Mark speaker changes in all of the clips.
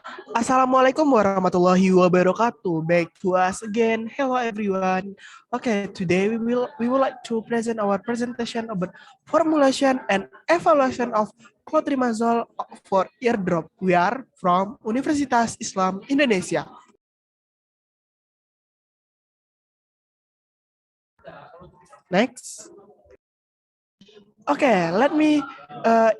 Speaker 1: Assalamualaikum warahmatullahi wabarakatuh. Back to us again. Hello everyone. Okay, today we would like to present our presentation about formulation and evaluation of clotrimazole for eardrop. We are from Universitas Islam Indonesia. Next. Okay, let me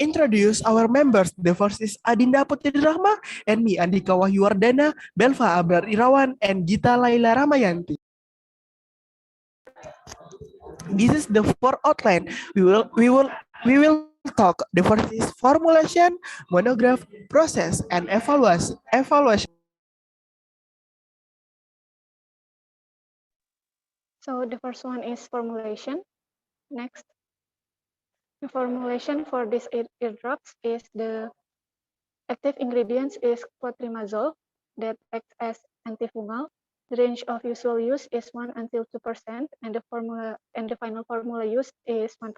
Speaker 1: introduce our members. The first is Adinda Putri Rahma and me, Andika Wahyuwardana, Belva Abrar Irawan, and Gita Laila Ramayanti. This is the four outline. We will talk. The first is formulation, monograph, process, and evaluation.
Speaker 2: So the first one is formulation. Next, the formulation for these eardrops is the active ingredients is clotrimazole that acts as antifungal. The range of usual use is 1 until 2%, and the final formula used is 1%.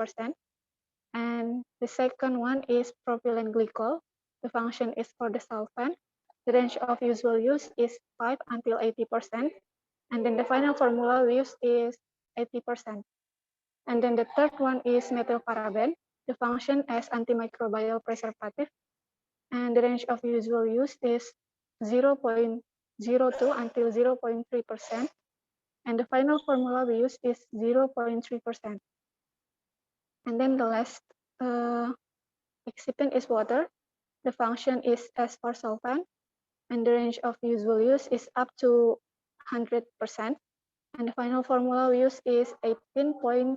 Speaker 2: And the second one is propylene glycol. The function is for the solvent. The range of usual use is 5 until 80%, and then the final formula used is 80%. And then the third one is methylparaben. The function as antimicrobial preservative, and the range of usual use is 0.02 until 0.3%, and the final formula we use is 0.3%. And then the last excipient is water. The function is as for solvent, and the range of usual use is up to 100%, and the final formula we use is 18.7%.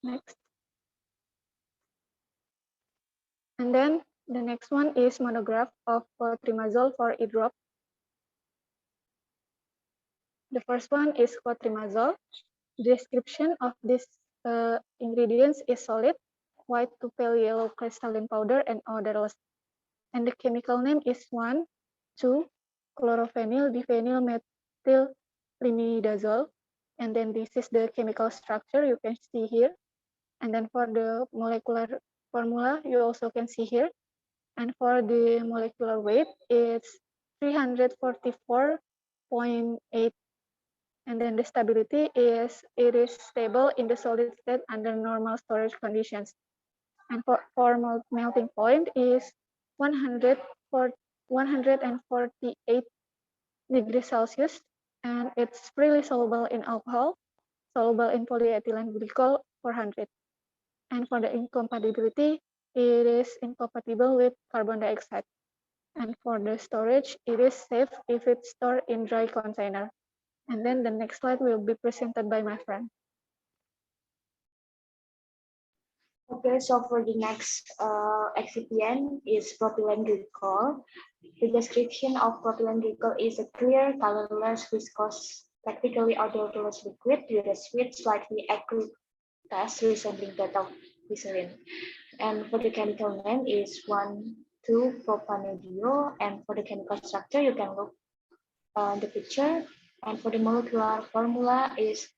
Speaker 2: Next. And then the next one is monograph of clotrimazole for eardrop. The first one is clotrimazole. Description of this ingredients is solid, white to pale yellow crystalline powder and odorless. And the chemical name is 1,2-chlorophenyl diphenyl methyl limidazole. And then this is the chemical structure you can see here. And then for the molecular formula, you also can see here. And for the molecular weight, it's 344.8. And then the stability is, it is stable in the solid state under normal storage conditions. And for melting point is 148 degrees Celsius, and it's freely soluble in alcohol, soluble in polyethylene glycol 400. And for the incompatibility, it is incompatible with carbon dioxide. And for the storage, it is safe if it's stored in dry container. And then the next slide will be presented by my friend.
Speaker 3: Okay, so for the next excipient is propylene glycol. The description of propylene glycol is a clear, colorless, viscous, practically odorless liquid with a sweet, slightly acrid taste resembling that of glycerin. And for the chemical name is 1,2-propanediol. And for the chemical structure, you can look on the picture. And for the molecular formula is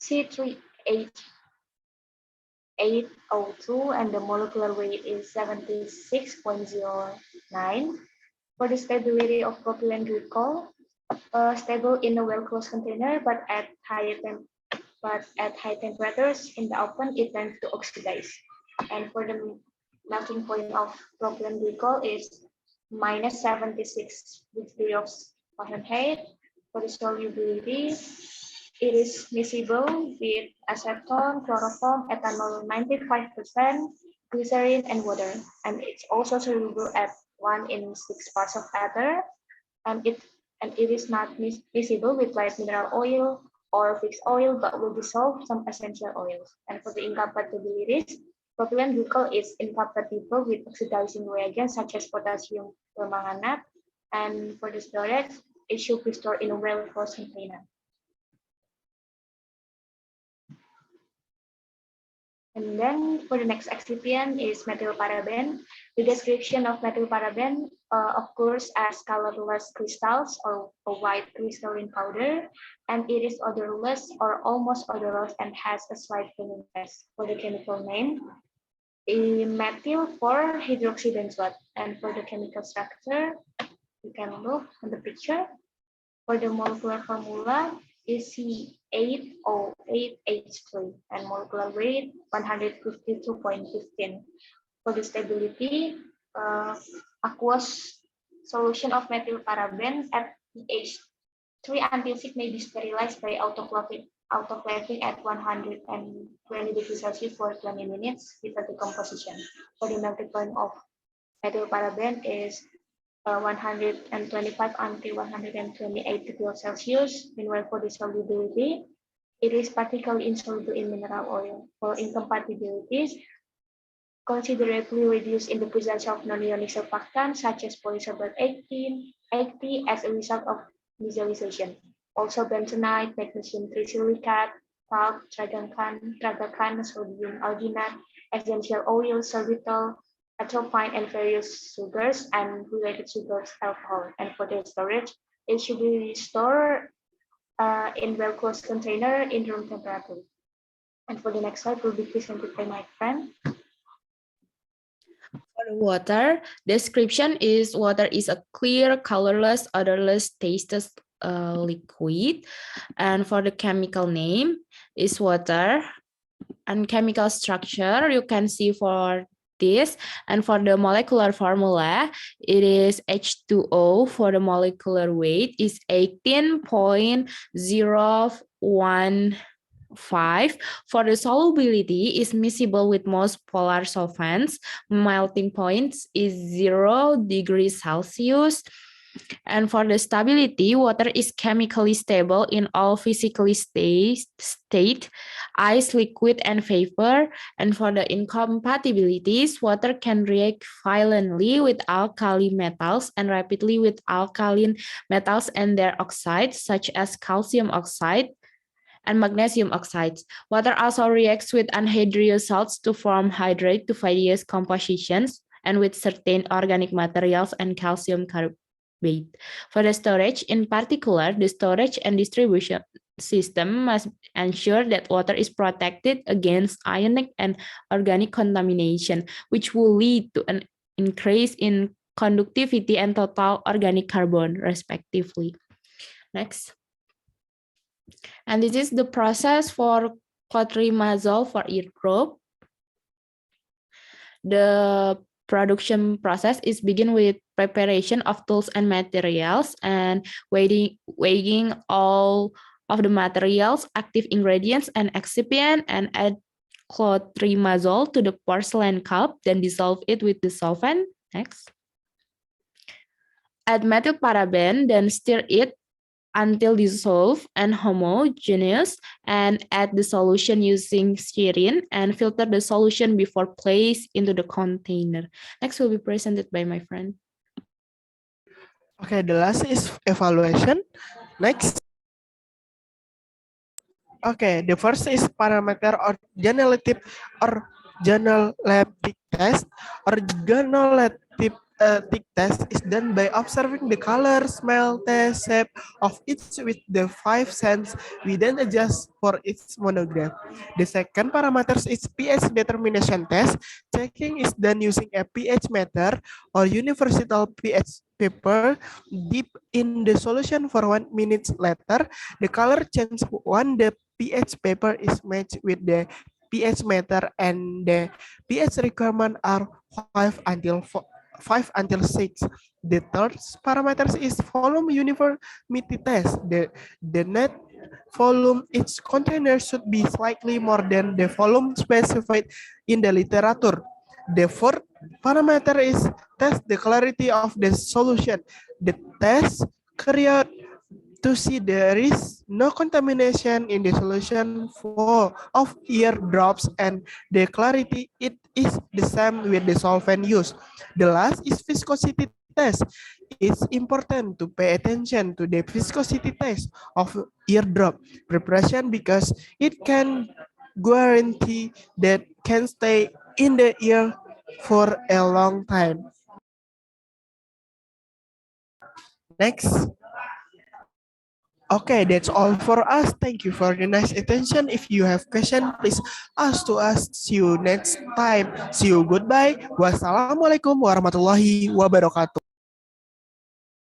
Speaker 3: C3H8O2, and the molecular weight is 76.09. For the stability of propylene glycol, stable in a well-closed container, but at high temperatures in the open, it tends to oxidize. And for the melting point of propylene glycol is minus 76 degrees of Fahrenheit. For the solubility, it is miscible with acetone, chloroform, ethanol 95%, glycerin, and water. And it's also soluble at 1 in 6 parts of ether. And it is not miscible with light mineral oil or fixed oil, but will dissolve some essential oils. And for the incompatibilities, propylene glycol is incompatible with oxidizing reagents such as potassium permanganate. And for the storage, it should be stored in a well-closed container. And then for the next excipient is methylparaben. The description of methylparaben occurs as colorless crystals or a white crystalline powder, and it is odorless or almost odorless and has a slight burning taste. For the chemical name, a methyl for hydroxy benzoate. And for the chemical structure, you can look on the picture. For the molecular formula is C8O8H3 and molecular weight 152.15. For the stability, aqueous solution of methylparaben at pH 3 until 6 may be sterilized by autoclaving at 120 degrees Celsius for 20 minutes without decomposition. For the melting point of methylparaben is 125 until 128 degrees Celsius. Meanwhile, for the solubility, it is particularly insoluble in mineral oil. For incompatibilities, considerably reduced in the presence of non-ionic surfactants such as polysorbate 18, 80 as a result of mineralization. Also bentonite, magnesium trisilicate, talc, tragacan, sodium alginate, essential oil, sorbitol, atropine, and various sugars and related sugars, alcohol. And for the storage, it should be stored in well-closed container in room temperature. And for the next slide will be presented by my friend.
Speaker 4: For the water, description is water is a clear, colorless, odorless, tasteless liquid. And for the chemical name is water. And chemical structure, you can see for this. And for the molecular formula, it is H2O. For the molecular weight is 18.015. For the solubility is miscible with most polar solvents. Melting points is 0 degrees Celsius. And for the stability, water is chemically stable in all physically state, ice, liquid, and vapor. And for the incompatibilities, water can react violently with alkali metals and rapidly with alkaline metals and their oxides, such as calcium oxide and magnesium oxides. Water also reacts with anhydrous salts to form hydrate to various compositions and with certain organic materials and calcium carbonate. For the storage, in particular, the storage and distribution system must ensure that water is protected against ionic and organic contamination, which will lead to an increase in conductivity and total organic carbon, respectively. Next. And this is the process for clotrimazole for eardrop. The production process is begin with preparation of tools and materials and weighing all of the materials, active ingredients, and excipient, and add clotrimazole to the porcelain cup, then dissolve it with the solvent. Next. Add methylparaben, then stir it until dissolved and homogeneous, and add the solution using styrene and filter the solution before placed into the container. Next will be presented by my friend.
Speaker 1: Okay, the last is evaluation. Next. Okay, the first is parameter organoleptic test. Organoleptic test is done by observing the color, smell, taste, shape of each with the 5 senses. We then adjust for its monograph. The second parameter is pH determination test. Checking is done using a pH meter or universal pH paper. Dip in the solution for 1 minute later. The color changes when the pH paper is matched with the pH meter and the pH requirement are 5 until 6. The third parameter is volume uniformity test. The net volume each container should be slightly more than the volume specified in the literature. The fourth parameter is test the clarity of the solution. The test carried to see there is no contamination in the solution of eardrops and the clarity it is the same with the solvent used. The last is viscosity test. It's important to pay attention to the viscosity test of eardrop preparation because it can guarantee that can stay in the ear for a long time. Next. Okay, that's all for us. Thank you for your nice attention. If you have question, please ask to us. See you next time. See you. Goodbye. Wassalamualaikum warahmatullahi wabarakatuh.